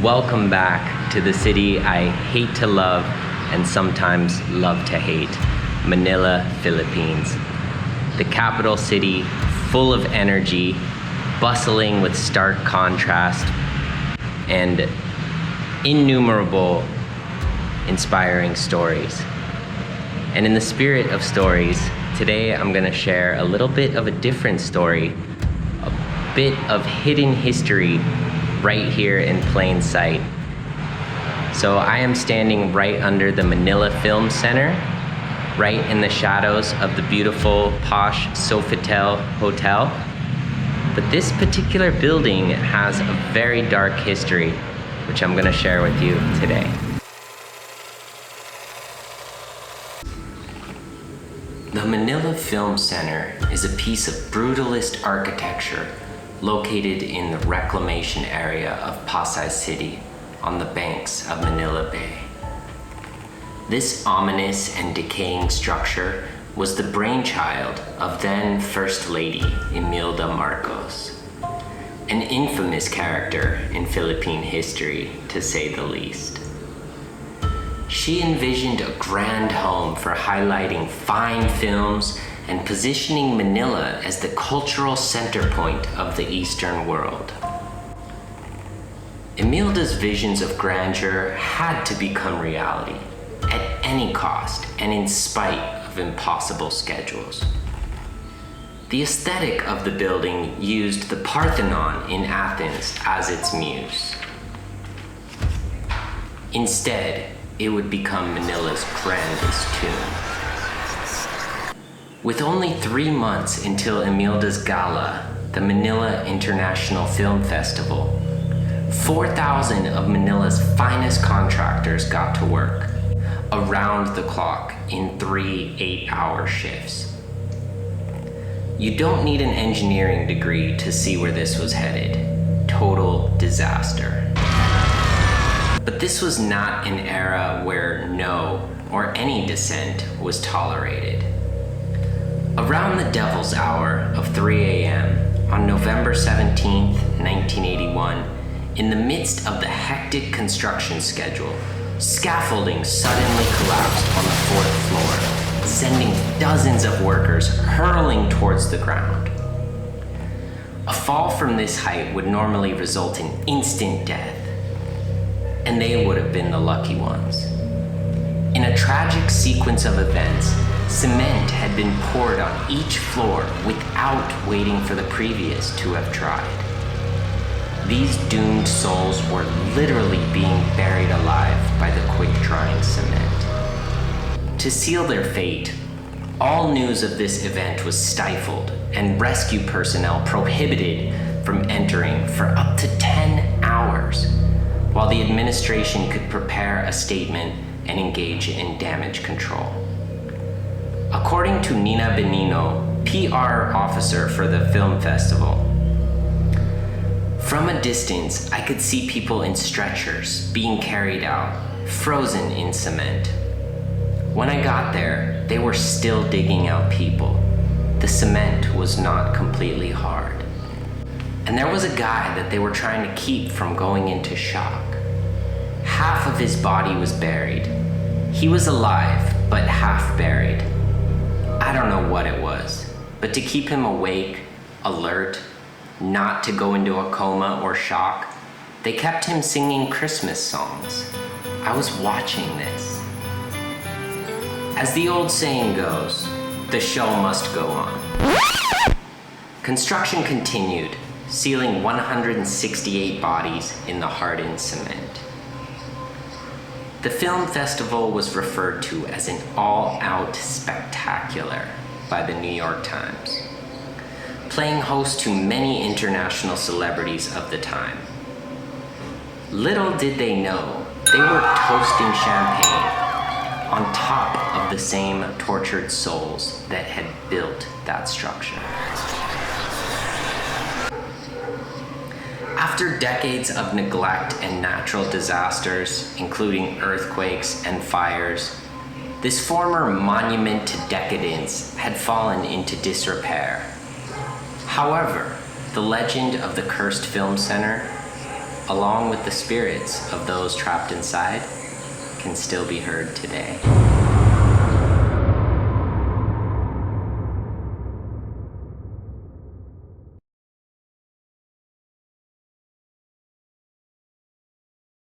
Welcome back to the city I hate to love and sometimes love to hate, Manila, Philippines. The capital city, full of energy, bustling with stark contrast, and innumerable inspiring stories. And in the spirit of stories, today I'm gonna share a little bit of a different story, a bit of hidden history right here in plain sight. So I am standing right under the Manila Film Center, right in the shadows of the beautiful, posh Sofitel Hotel. But this particular building has a very dark history, which I'm gonna share with you today. The Manila Film Center is a piece of brutalist architecture located in the reclamation area of Pasay City on the banks of Manila Bay. This ominous and decaying structure was the brainchild of then First Lady Imelda Marcos, an infamous character in Philippine history, to say the least. She envisioned a grand home for highlighting fine films and positioning Manila as the cultural center point of the Eastern world. Imelda's visions of grandeur had to become reality at any cost and in spite of impossible schedules. The aesthetic of the building used the Parthenon in Athens as its muse. Instead, it would become Manila's grandest tomb. With only 3 months until Imelda's gala, the Manila International Film Festival, 4,000 of Manila's finest contractors got to work, around the clock in 3 8-hour shifts. You don't need an engineering degree to see where this was headed. Total disaster. But this was not an era where no or any dissent was tolerated. Around the devil's hour of 3 a.m. on November 17, 1981, in the midst of the hectic construction schedule, scaffolding suddenly collapsed on the 4th floor, sending dozens of workers hurling towards the ground. A fall from this height would normally result in instant death, and they would have been the lucky ones. In a tragic sequence of events, cement had been poured on each floor without waiting for the previous to have tried. These doomed souls were literally being buried alive by the quick-drying cement. To seal their fate, all news of this event was stifled and rescue personnel prohibited from entering for up to 10 hours, while the administration could prepare a statement and engage in damage control. According to Nina Benino, PR officer for the film festival, "From a distance, I could see people in stretchers being carried out, frozen in cement. When I got there, they were still digging out people. The cement was not completely hard. And there was a guy that they were trying to keep from going into shock. Half of his body was buried. He was alive, but half buried. I don't know what it was, but to keep him awake, alert, not to go into a coma or shock, they kept him singing Christmas songs. I was watching this. As the old saying goes, the show must go on." Construction continued, sealing 168 bodies in the hardened cement. The film festival was referred to as an all-out spectacular by the New York Times, playing host to many international celebrities of the time. Little did they know, they were toasting champagne on top of the same tortured souls that had built that structure. After decades of neglect and natural disasters, including earthquakes and fires, this former monument to decadence had fallen into disrepair. However, the legend of the cursed film center along with the spirits of those trapped inside, can still be heard today.